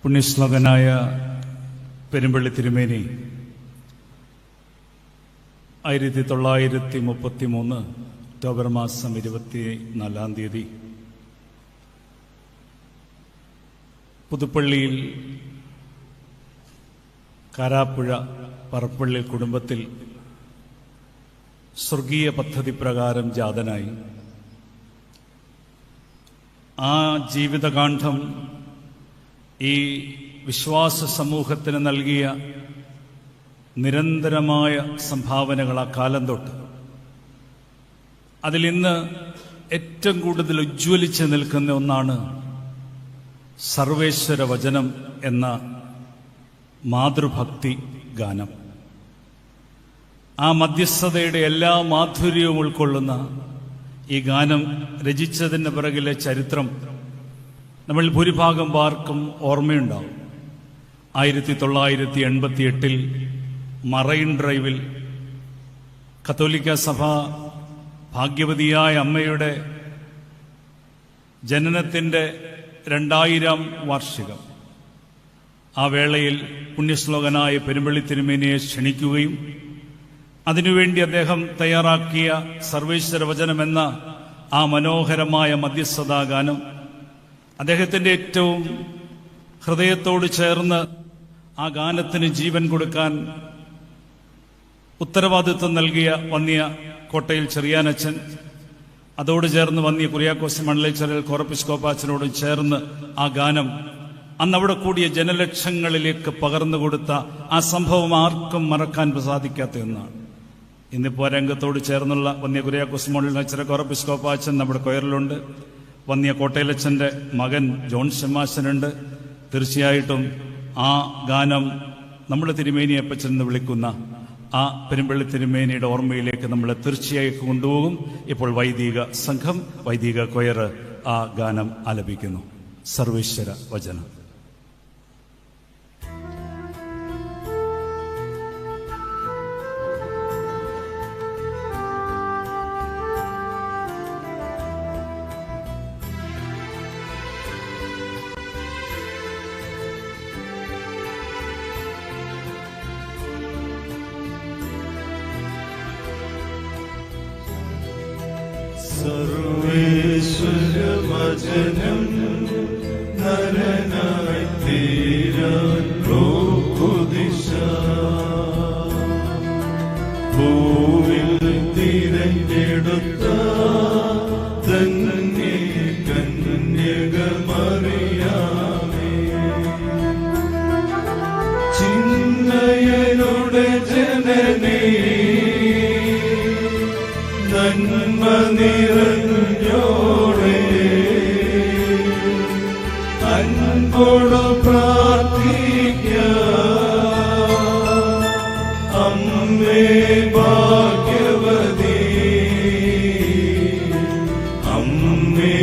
പുണ്യശ്ലോകനായ പെരുമ്പള്ളി തിരുമേനി 1933 ഒക്ടോബർ മാസം 24-ാം തീയതി പുതുപ്പള്ളിയിൽ കാരാപ്പുഴ പറപ്പള്ളി കുടുംബത്തിൽ സ്വർഗീയ പദ്ധതി പ്രകാരം ജാതനായി. ആ ജീവിതകാന്ഡം ഈ വിശ്വാസ സമൂഹത്തിന് നൽകിയ നിരന്തരമായ സംഭാവനകൾ ആ കാലം തൊട്ട് അതിലിന്ന് ഏറ്റവും കൂടുതൽ ഉജ്ജ്വലിച്ച് നിൽക്കുന്ന ഒന്നാണ് സർവേശ്വര വചനം എന്ന മാതൃഭക്തി ഗാനം. ആ മധ്യസ്ഥതയുടെ എല്ലാ മാധുര്യവും ഉൾക്കൊള്ളുന്ന ഈ ഗാനം രചിച്ചതിന് പിറകിലെ ചരിത്രം നമ്മൾ ഭൂരിഭാഗം പേർക്കും ഓർമ്മയുണ്ടാവും. 1988 മറൈൻ ഡ്രൈവിൽ കത്തോലിക്ക സഭ ഭാഗ്യവതിയായ അമ്മയുടെ ജനനത്തിൻ്റെ 2000-ാം വാർഷികം. ആ വേളയിൽ പുണ്യശ്ലോകനായ പെരുമ്പള്ളി തിരുമേനിയെ ക്ഷണിക്കുകയും അതിനുവേണ്ടി അദ്ദേഹം തയ്യാറാക്കിയ സർവേശ്വര വചനമെന്ന ആ മനോഹരമായ മധ്യസ്ഥതാ ഗാനം അദ്ദേഹത്തിൻ്റെ ഏറ്റവും ഹൃദയത്തോട് ചേർന്ന് ആ ഗാനത്തിന് ജീവൻ കൊടുക്കാൻ ഉത്തരവാദിത്വം നൽകിയ വന്നിയ കോട്ടയിൽ ചെറിയാനച്ഛൻ, അതോട് ചേർന്ന് വന്നിയ കുര്യാക്കോസ് മണ്ഡലേശ്വരൽ കോറപ്പിസ്കോപ്പാച്ചനോടും ചേർന്ന് ആ ഗാനം അന്നവിടെ കൂടിയ ജനലക്ഷങ്ങളിലേക്ക് പകർന്നു കൊടുത്ത ആ സംഭവം ആർക്കും മറക്കാൻ സാധിക്കാത്ത ഒന്നാണ്. ഇന്നിപ്പോൾ രംഗത്തോട് ചേർന്നുള്ള വന്നിയ കുര്യാക്കോസ് മണ്ഡലേശ്വര കോറപ്പിസ്കോപ്പാച്ചൻ നമ്മുടെ കൊയറിലുണ്ട്. വന്നിയ കോട്ടയിലച്ഛൻ്റെ മകൻ ജോൺ ഷെമാശനുണ്ട്. തീർച്ചയായിട്ടും ആ ഗാനം നമ്മുടെ തിരുമേനിയപ്പച്ചൻ എന്ന് വിളിക്കുന്ന ആ പെരുമ്പള്ളി തിരുമേനിയുടെ ഓർമ്മയിലേക്ക് നമ്മളെ തീർച്ചയായും കൊണ്ടുപോകും. ഇപ്പോൾ വൈദിക സംഘം, വൈദിക കൊയർ ആ ഗാനം ആലപിക്കുന്നു. സർവേശ്വര വചനം. സർവേശ്വര വചനം നരനായി തീരാൻ ലോകദിശ ഭൂവിൽ തിരഞ്ഞെടുത്ത തന്നെ കന്യകമറിയാമേ ചിന്മയനുടെ ജനനേ നന്മ നിറഞ്ഞോടെ അൻപോട് പ്രാർത്ഥിക്കാം. അമ്മേ ഭാഗ്യവതി, അമ്മേ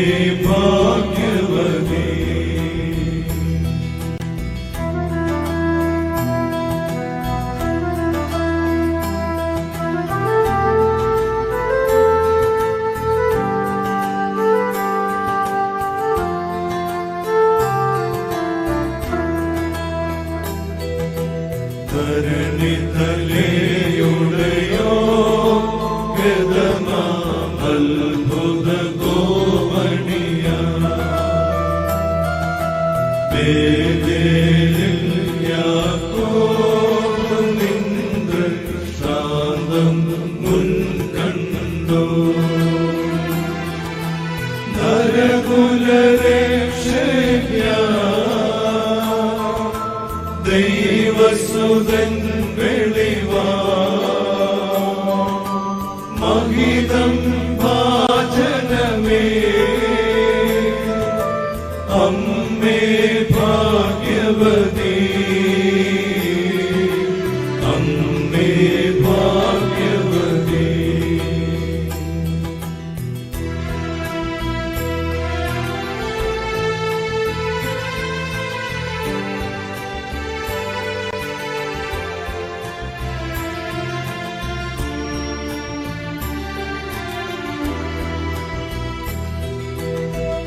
ഭാഗ്യവതി. ധരണിതലയുടയോ ഗതമാത്ഭുത ഗോമണിയ ബേഥേലിൽ യാക്കോബ് നിന്ദ്ര ശാന്തം മുൻകണ്ടോ നരകുലരക്ഷയാ ദൈവസുതൻ വെളിവാ മഹിതം ഭാജനമേ അമ്മേ ഭാഗ്യവതി, അമ്മേ ഭാഗ്യവതി.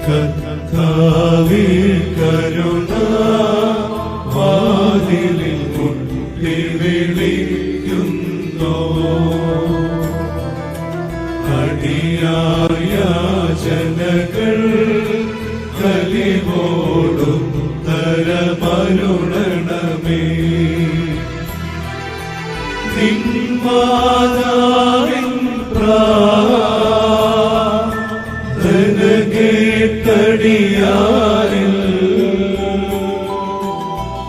കർത്താവേ കരുണ വാതിലിൽ മുട്ടി വിളിക്കുന്നു. അടിയായ ജനകൾ കലിവോടും തരമരുളണമേ. നിന്മാതാവിൻ പ്രാർത്ഥന കേട്ടടിയാരിൽ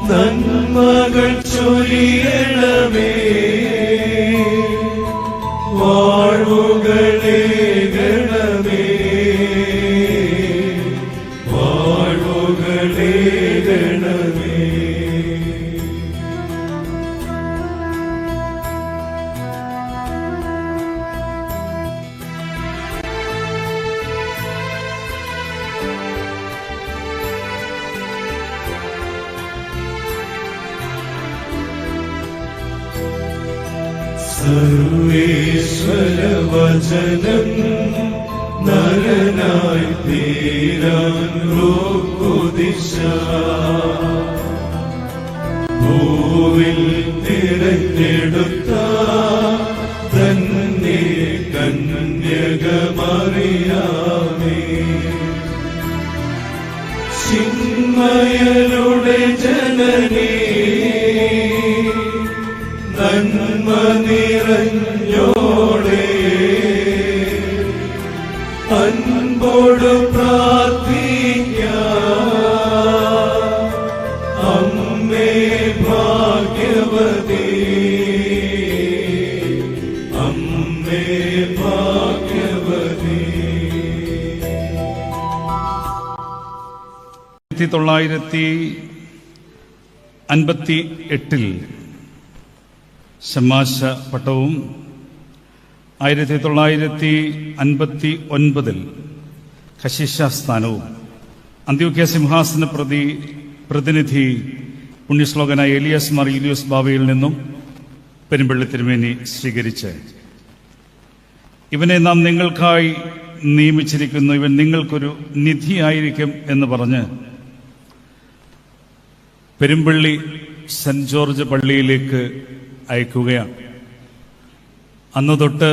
നന്മകൾ ചൊരിയണമേ. വാഴ്വുകളെ ഗണമേ, വാഴ്വുകളെ ഗണമേ. സർവേശ്വരവചനം നരനായി തീരാൻ റുക്കുദിശ. ഭൂവിൽ തിരഞ്ഞെടുത്ത തന്നെ കന്യകമറിയാമേ. ചിന്മയരുടെ ജനനീ നന്മ നിറഞ്ഞോടെ അൻപോട് പ്രാർത്ഥിക്കാം. അമ്മേ ഭാഗ്യവതി, അമ്മേ ഭാഗ്യവതി. 1958 ഷമാശ പട്ടവും 1959 ഖശീശ സ്ഥാനവും അന്ത്യോക്യ സിംഹാസന പ്രതിനിധി പുണ്യശ്ലോകനായ ഏലിയാസ് മാർ യൂലിയോസ് ബാവയിൽ നിന്നും പെരുമ്പള്ളി തിരുമേനി സ്വീകരിച്ച്, ഇവനെ നാം നിങ്ങൾക്കായി നിയമിച്ചിരിക്കുന്നു, ഇവൻ നിങ്ങൾക്കൊരു നിധിയായിരിക്കും എന്ന് പറഞ്ഞ് പെരുമ്പള്ളി സെന്റ് ജോർജ് പള്ളിയിലേക്ക് അയക്കുകയാണ്. അന്ന് തൊട്ട്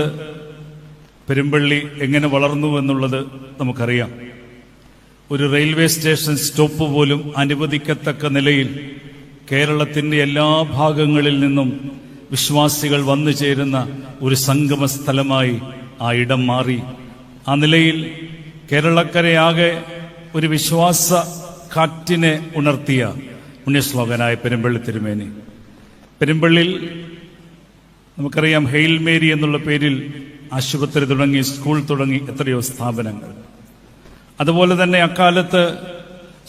പെരുമ്പള്ളി എങ്ങനെ വളർന്നു എന്നുള്ളത് നമുക്കറിയാം. ഒരു റെയിൽവേ സ്റ്റേഷൻ സ്റ്റോപ്പ് പോലും അനുവദിക്കത്തക്ക നിലയിൽ കേരളത്തിൻ്റെ എല്ലാ ഭാഗങ്ങളിൽ നിന്നും വിശ്വാസികൾ വന്നു ചേരുന്ന ഒരു സംഗമ സ്ഥലമായി ആ ഇടം മാറി. ആ നിലയിൽ കേരളക്കരയാകെ ഒരു വിശ്വാസ കാറ്റിനെ ഉണർത്തിയ പുണ്യശ്ലോകനായ പെരുമ്പള്ളി തിരുമേനി. പെരുമ്പള്ളിയിൽ നമുക്കറിയാം, ഹെയിൽ മേരി എന്നുള്ള പേരിൽ ആശുപത്രി തുടങ്ങി, സ്കൂൾ തുടങ്ങി, എത്രയോ സ്ഥാപനങ്ങൾ. അതുപോലെ തന്നെ അക്കാലത്ത്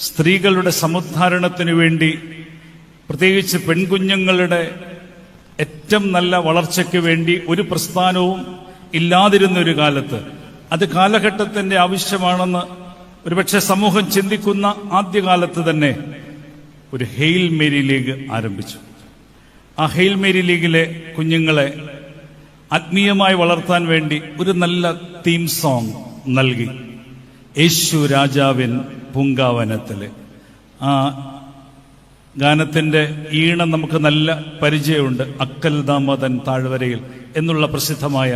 സ്ത്രീകളുടെ സമുദ്ധാരണത്തിനു വേണ്ടി, പ്രത്യേകിച്ച് പെൺകുഞ്ഞുങ്ങളുടെ ഏറ്റവും നല്ല വളർച്ചയ്ക്ക് വേണ്ടി ഒരു പ്രസ്ഥാനവും ഇല്ലാതിരുന്ന ഒരു കാലത്ത്, അത് കാലഘട്ടത്തിന്റെ ആവശ്യമാണെന്ന് ഒരുപക്ഷെ സമൂഹം ചിന്തിക്കുന്ന ആദ്യകാലത്ത് തന്നെ ഒരു ഹെയിൽ മേരി ലീഗ് ആരംഭിച്ചു. ആ ഹെയിൽ മേരി ലീഗിലെ കുഞ്ഞുങ്ങളെ ആത്മീയമായി വളർത്താൻ വേണ്ടി ഒരു നല്ല തീം സോങ് നൽകി. യേശു രാജാവിൻ പൂങ്കാവനത്തിലെ ആ ഗാനത്തിന്റെ ഈണം നമുക്ക് നല്ല പരിചയമുണ്ട്. അക്കൽ ദാമോദൻ താഴ്വരയിൽ എന്നുള്ള പ്രസിദ്ധമായ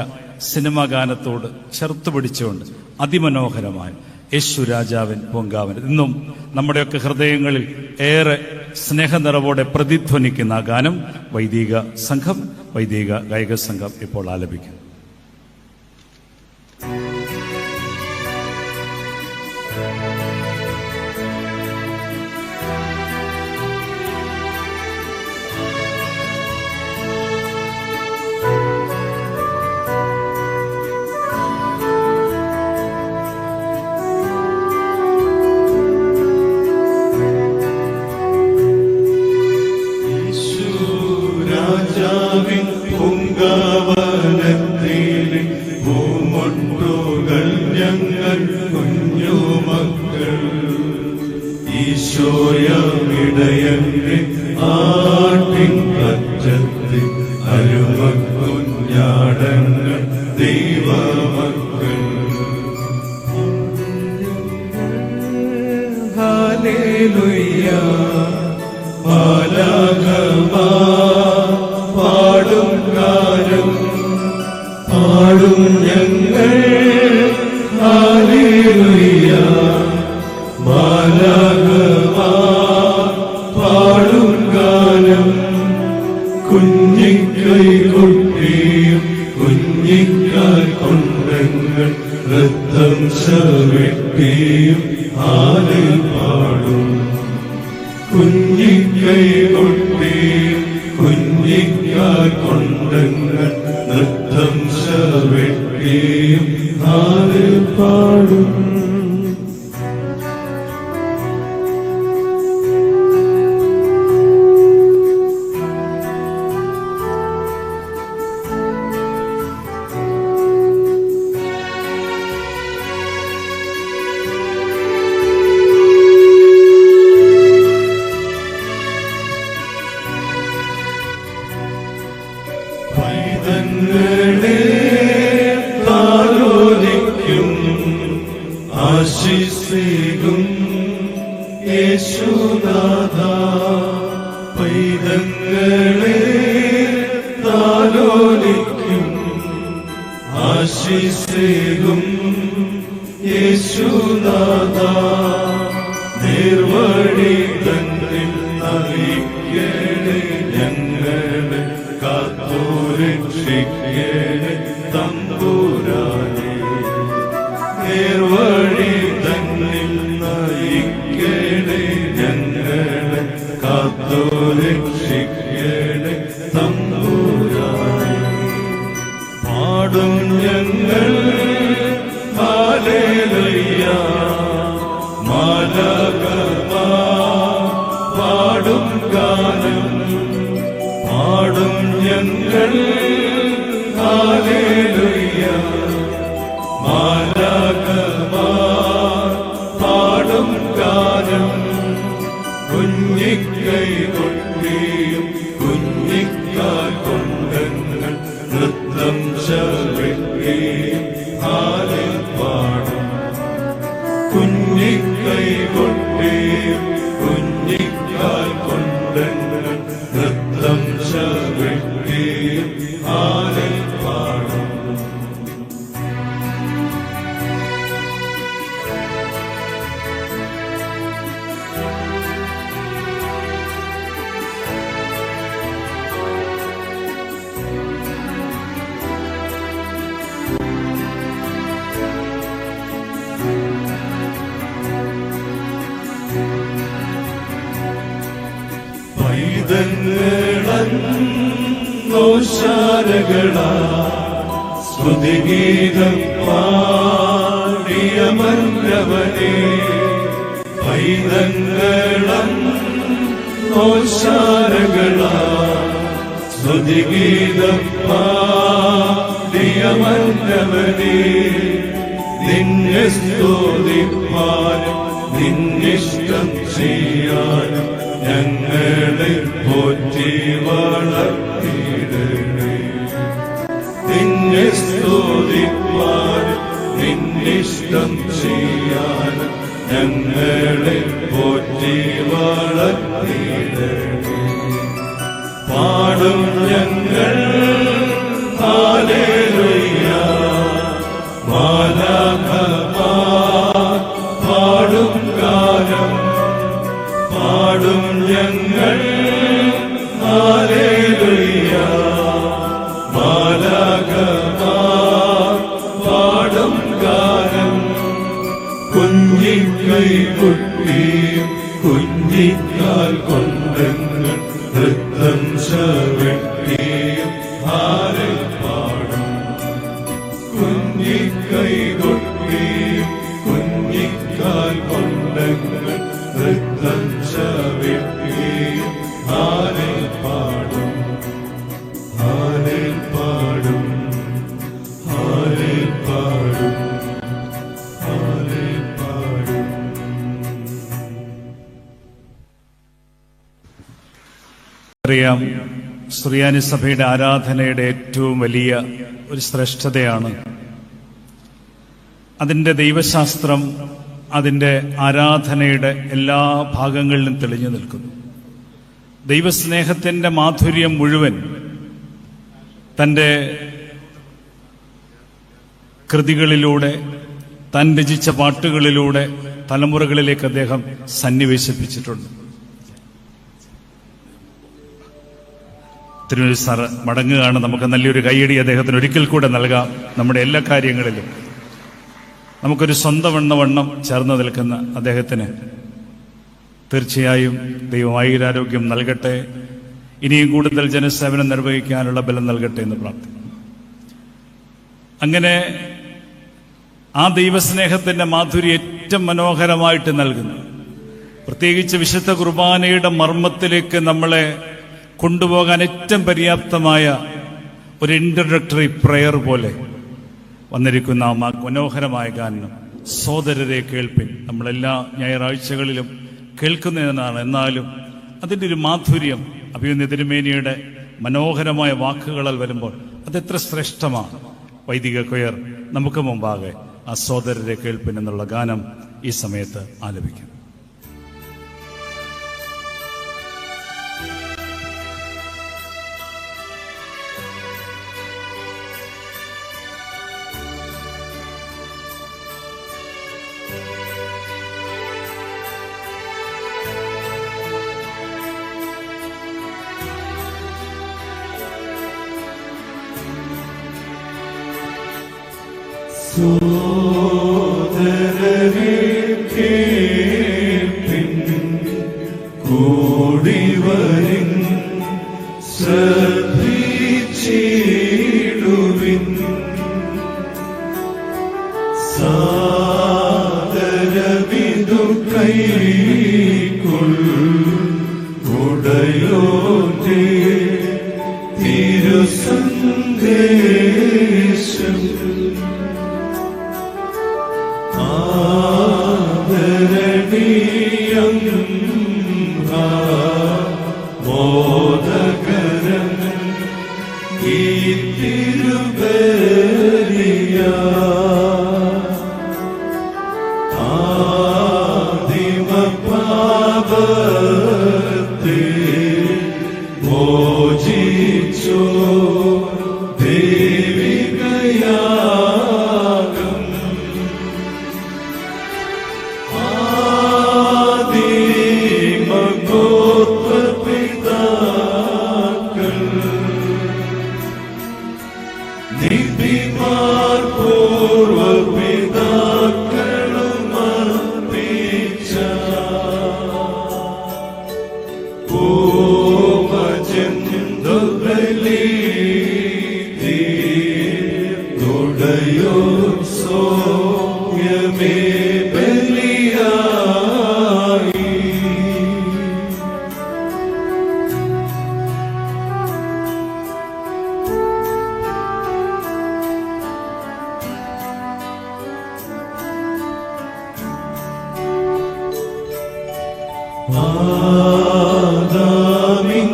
സിനിമാ ഗാനത്തോട് ചേർത്ത് പിടിച്ചുകൊണ്ട് അതിമനോഹരമായ യേശു രാജാവിൻ പൂങ്കാവനം ഇന്നും നമ്മുടെയൊക്കെ ഹൃദയങ്ങളിൽ ഏറെ സ്നേഹനിറവോടെ പ്രതിധ്വനിക്കുന്ന ആ ഗാനം വൈദിക ഗായക സംഘം ഇപ്പോൾ ആലപിക്കും. പൂങ്കാവനത്തിലെ പൂമൊട്ടുകൾ ഞങ്ങൾ കുഞ്ഞുമക്കൾ, ഈശോയമിടയന്റെ ആട്ടിൻ അറ്റത്ത് അരുമക്കുഞ്ഞാടങ്ങൾ ദൈവമക്കൾ. ഹല്ലേലൂയ. മാലാഖമാർ ഞങ്ങൾ നൃത്തം ചവിട്ടിയും ഹാലേൽ പാടും. കുഞ്ഞിക്കൈ കൊട്ടിയും കുഞ്ഞിക്കാൽ കൊണ്ടങ്ങൾ നൃത്തം ചവിട്ടിയും ഹാലേൽ പാടും. പൈതങ്ങളെ താലോലിക്കും ആശിസേകും യേശുനാഥ. പൈതങ്ങളെ താലോലിക്കും ആശിസേകും യേശുനാഥ. നേർവഴി തന്നിൽ നയിക്കണേ ഞങ്ങളെ, കാത്തുരക്ഷിക്കണേ തമ്പുരാനേ. നേർവഴി തന്നിൽ നയിക്കണേ ഞങ്ങളെ, കാത്തുരക്ഷിക്കണേ തമ്പുരാനേ. പാടും ഞങ്ങൾ ഹല്ലേലൂയ, മാലാഖമാർ പാടും ഗാനം. പാടും ഞങ്ങൾ ഹല്ലേലൂയ, മാലാഖമാർ പാടും ഗാനം. കുഞ്ഞിക്കൈ കൊട്ടിയും കുഞ്ഞിക്കാൽ കൊണ്ടങ്ങൾ നൃത്തം ചവിട്ടിയും ഹാലേൽ പാടും. കുഞ്ഞിക്കൈ കൊട്ടിയും കുഞ്ഞിക്കാൽ കൊണ്ടങ്ങൾ നൃത്തം ചവിട്ടിയും ഹാലേൽ പാടും. പൈതങ്ങളോശാരകളാ സ്തുതിഗീതം പാടിയ മന്നവനേ. പൈതങ്ങളും ഓശാരകളാ സ്തുതിഗീതം പാടിയ മന്നവനേ. നിന്നെ സ്തുതിപ്പാനും നിന്നിഷ്ടം ചെയ്യാനും ഞങ്ങളെ പോറ്റി വളർത്തിയിടണേ. നിന്നെ സ്തുതിപ്പാനും നിന്നിഷ്ടം ചെയ്യാനും ഞങ്ങളെ പോറ്റി വളർത്തിയിടണേ. പാടും ഞങ്ങൾ ഹല്ലേലൂയ, മാലാഖമാർ പാടും ഗാനം. പാടും ഞങ്ങൾ ഹല്ലേലൂയ, മാലാഖമാർ പാടും ഗാനം. കുഞ്ഞിക്കൈ കൊട്ടിയും കുഞ്ഞിക്കാൽ കൊണ്ടങ്ങൾ നൃത്തം ചവിട്ടിയും ഹാലേൽ പാടും. കുഞ്ഞിക്കൈ കൊട്ടിയും കുഞ്ഞിക്കാൽ കൊണ്ടങ്ങൾ നൃത്തം ചവിട്ടിയും ഹാലേൽ പാടും. ഹാലേൽ പാടും, ഹാലേൽ പാടും, ഹാലേൽ പാടും. അറിയാം, സുറിയാനി സഭയുടെ ആരാധനയുടെ ഏറ്റവും വലിയ ഒരു ശ്രേഷ്ഠതയാണ് അതിൻ്റെ ദൈവശാസ്ത്രം അതിൻ്റെ ആരാധനയുടെ എല്ലാ ഭാഗങ്ങളിലും തെളിഞ്ഞു നിൽക്കുന്നു. ദൈവസ്നേഹത്തിൻ്റെ മാധുര്യം മുഴുവൻ തൻ്റെ കൃതികളിലൂടെ, താൻ രചിച്ച പാട്ടുകളിലൂടെ തലമുറകളിലേക്ക് അദ്ദേഹം സന്നിവേശിപ്പിച്ചിട്ടുണ്ട്. തിരുവനന്തപുരം സാറ് മടങ്ങുകയാണ്. നമുക്ക് നല്ലൊരു കൈയടി അദ്ദേഹത്തിന് ഒരിക്കൽ കൂടെ നൽകാം. നമ്മുടെ എല്ലാ കാര്യങ്ങളിലും നമുക്കൊരു സ്വന്തം വണ്ണം ചേർന്ന് നിൽക്കുന്ന അദ്ദേഹത്തിന് തീർച്ചയായും ദൈവം ആയുരാരോഗ്യം നൽകട്ടെ, ഇനിയും കൂടുതൽ ജനസേവനം നിർവഹിക്കാനുള്ള ബലം നൽകട്ടെ എന്ന് പ്രാർത്ഥിക്കുന്നു. അങ്ങനെ ആ ദൈവസ്നേഹത്തിന്റെ മാധുര്യം ഏറ്റവും മനോഹരമായിട്ട് നൽകുന്നു. പ്രത്യേകിച്ച് വിശുദ്ധ കുർബാനയുടെ മർമ്മത്തിലേക്ക് നമ്മളെ കൊണ്ടുപോകാൻ ഏറ്റവും പര്യാപ്തമായ ഒരു ഇൻട്രഡക്ടറി പ്രെയർ പോലെ വന്നിരിക്കുന്ന ആ മനോഹരമായ ഗാനം സോദരരെ കേൾപ്പിൻ. നമ്മളെല്ലാ ഞായറാഴ്ചകളിലും കേൾക്കുന്നതിനാണ്. എന്നാലും അതിൻ്റെ ഒരു മാധുര്യം അഭിമന്യ തിരുമേനിയുടെ മനോഹരമായ വാക്കുകളാൽ വരുമ്പോൾ അതെത്ര ശ്രേഷ്ഠമാണ്. വൈദിക കൊയർ നമുക്ക് മുമ്പാകെ ആ സോദരരെ കേൾപ്പിൻ എന്നുള്ള ഗാനം ഈ സമയത്ത് ആലപിക്കും. സോദരരെ കേൾപ്പിൻ, കൂടിവരിൻ, ശ്രദ്ധിച്ചിടുവിൻ. സാദരമിതു കൈക്കൊള്ളുടയോന്റെ തിരുസന്ദേശം. ആദരണീയം മോദകരം ഈ തിരുബലിയ ആദിമപാപത്തെ മോചിച്ചോ ദൈവികയാഗം. ആദിമഗോത്രപിതാക്കൾ നിധിമാർ പൂർവപിതാക്കളും അർപ്പിച്ച പൂവചന്ദബലി തുടയോ സോമ്യമേ ബലിയായി. ആദാമിൻ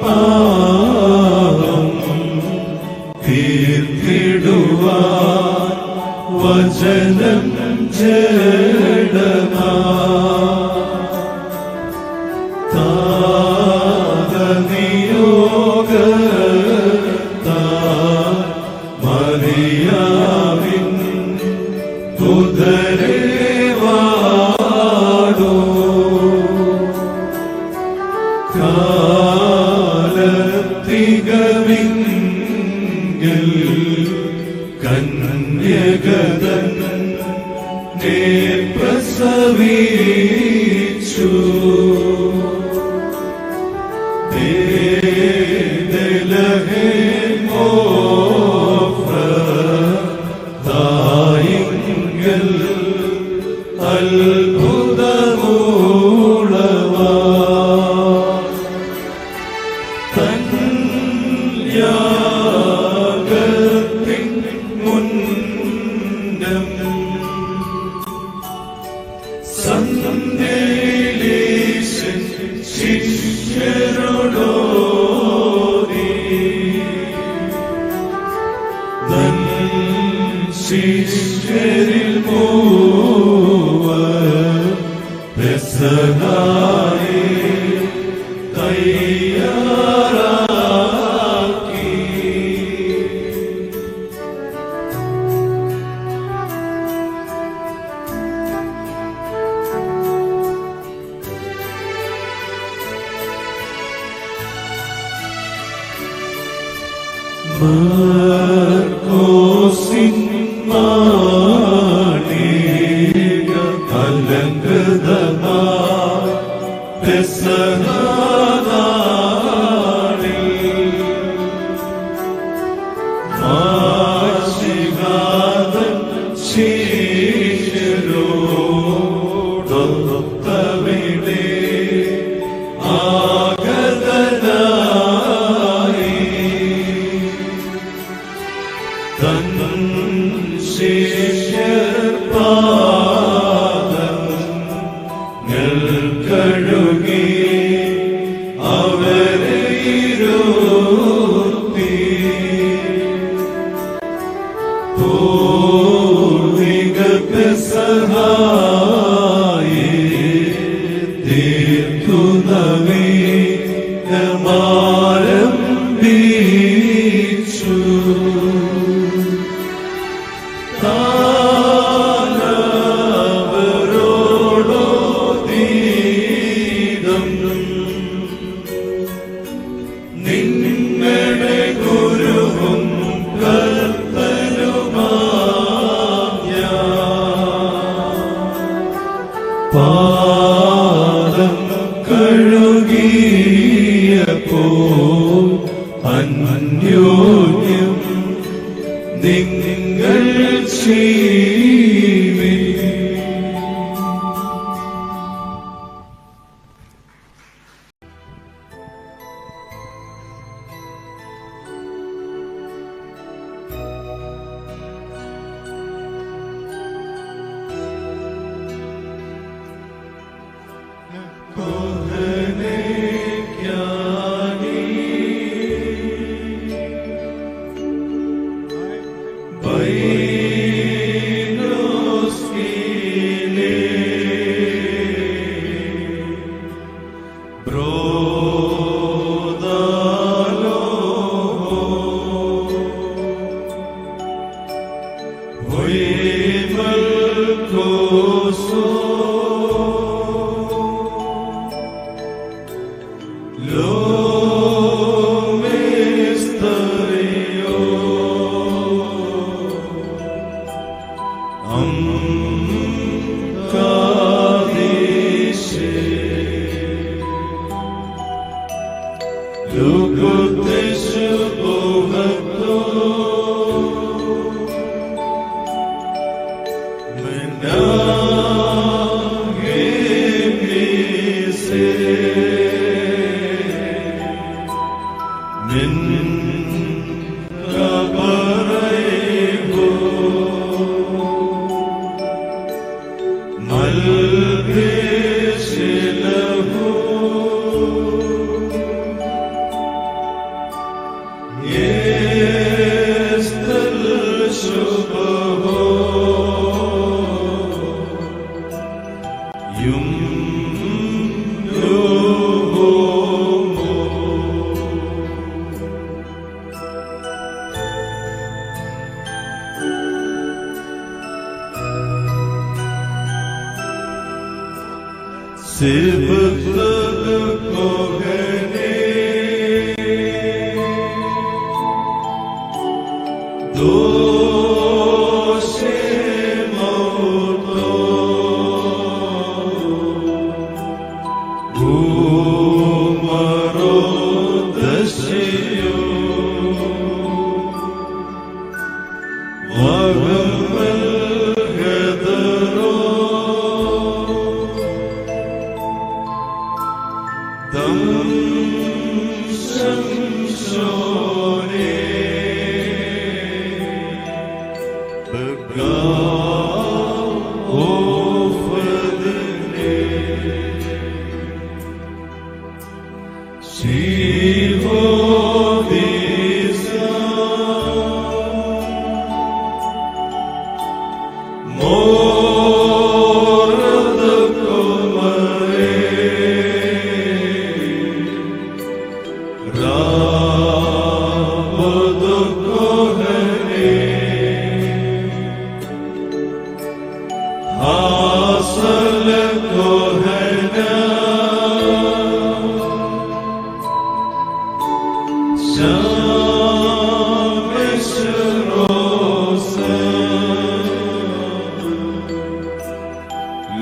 പാപം തീർത്തിടുവാൻ വചനം ജഡമാ താതനിയോഗത്താൽ മറിയാവിൻ ഉദരേ വാടോ. കാലത്തികവിങ്കൽ കന്യകതൻ പ്രസവിച്ചു. തായിങ്കൽ അത്ഭുതമൂളവാ യാഗത്തിൻ മുന്നം സന്ദേശൻ ശിഷ്യരോടോതി. തൻ ശിഷ്യരിൽ മൂവർ പെസഹായി തയ്യാറാക്കി. മർക്കോസിൻ മാണി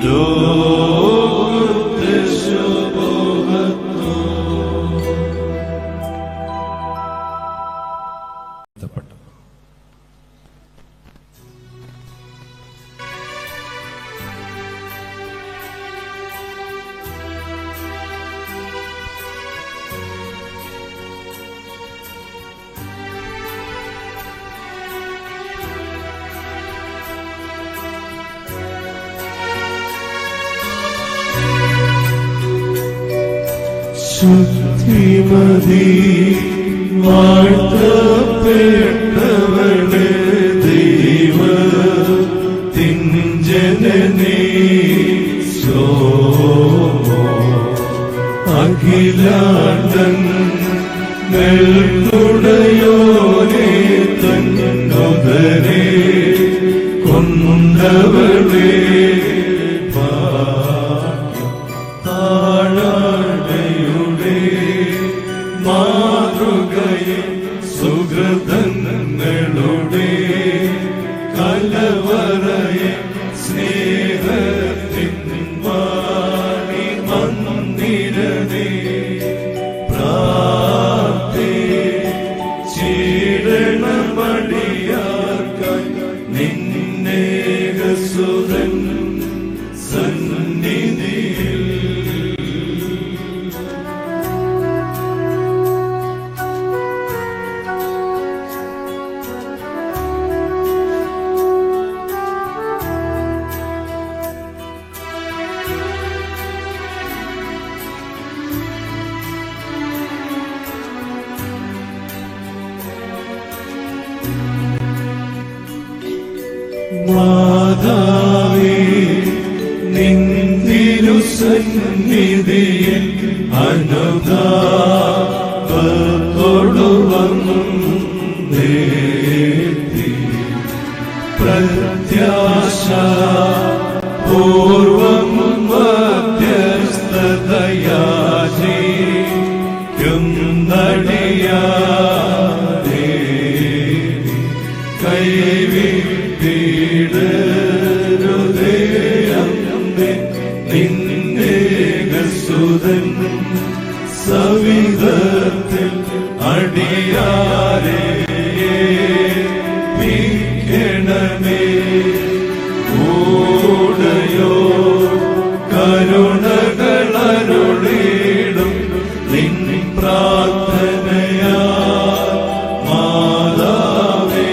Lord, this ശുദ്ധിമതി വാഴ്ത്തപ്പെട്ടവളെ ദൈവത്തിൻ ജനനീ ശോഭോ അഖിലാണ്ടങ്ങളുടയോനെ തന്നുദരേ കൊണ്ടവളെ താഴാടയുടെ മാതൃകയെ സുഹൃതങ്ങളുടെ കലവറയെ സ്നേഹത്തിൻ വാണി മന്ദിരനേ പ്രാർത്ഥിച്ചിടണമടിയാർക്കായി നിന്നേകസുതൻ സന്നിധിയിൽ. മാതാവേ നിന്തിരു സന്നിധിയിൽ അനുതാപത്തോടു വന്നേത്തി പ്രത്യാശ പൂർവം മധ്യസ്ഥതയാചിക്കും നടിയാതെ കൈവിട്ടിടരുതേ നിന്നേകസുതൻ സവിധത്തിൽ അടിയാരെ ഏൽപ്പിക്കണമേ. കൂടയോ കരുണകളരുളിടും നിൻ പ്രാർത്ഥനയാ മാതാവേ.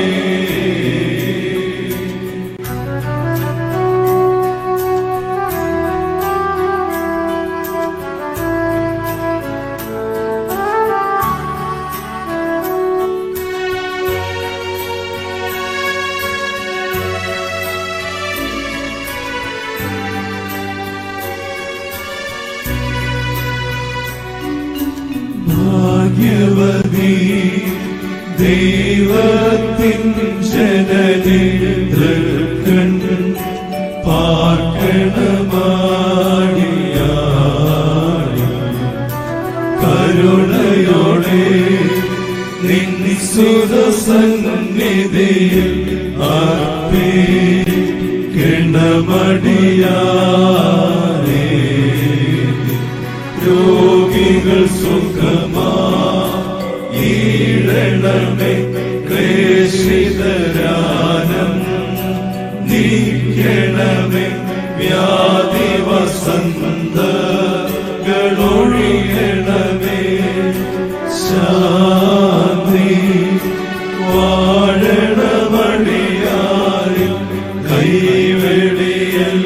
ഭാഗ്യവതി ദൈവത്തിൻ ജനനീ തൃക്കൺ പാർക്കണമാടിയാടി കരുണയോടെ നിൻസുത സന്നിധിയിൽ അർപ്പിക്കണമടിയാരെ രോഗികൾ സുഖമായിടണമേ. ക്ലേശിതരാനം നീക്കണമേ. വ്യാധി വസന്തകളൊഴിയണമേ. ശാന്തി വാഴണമടിയാരിൽ കൈവെടിയൽ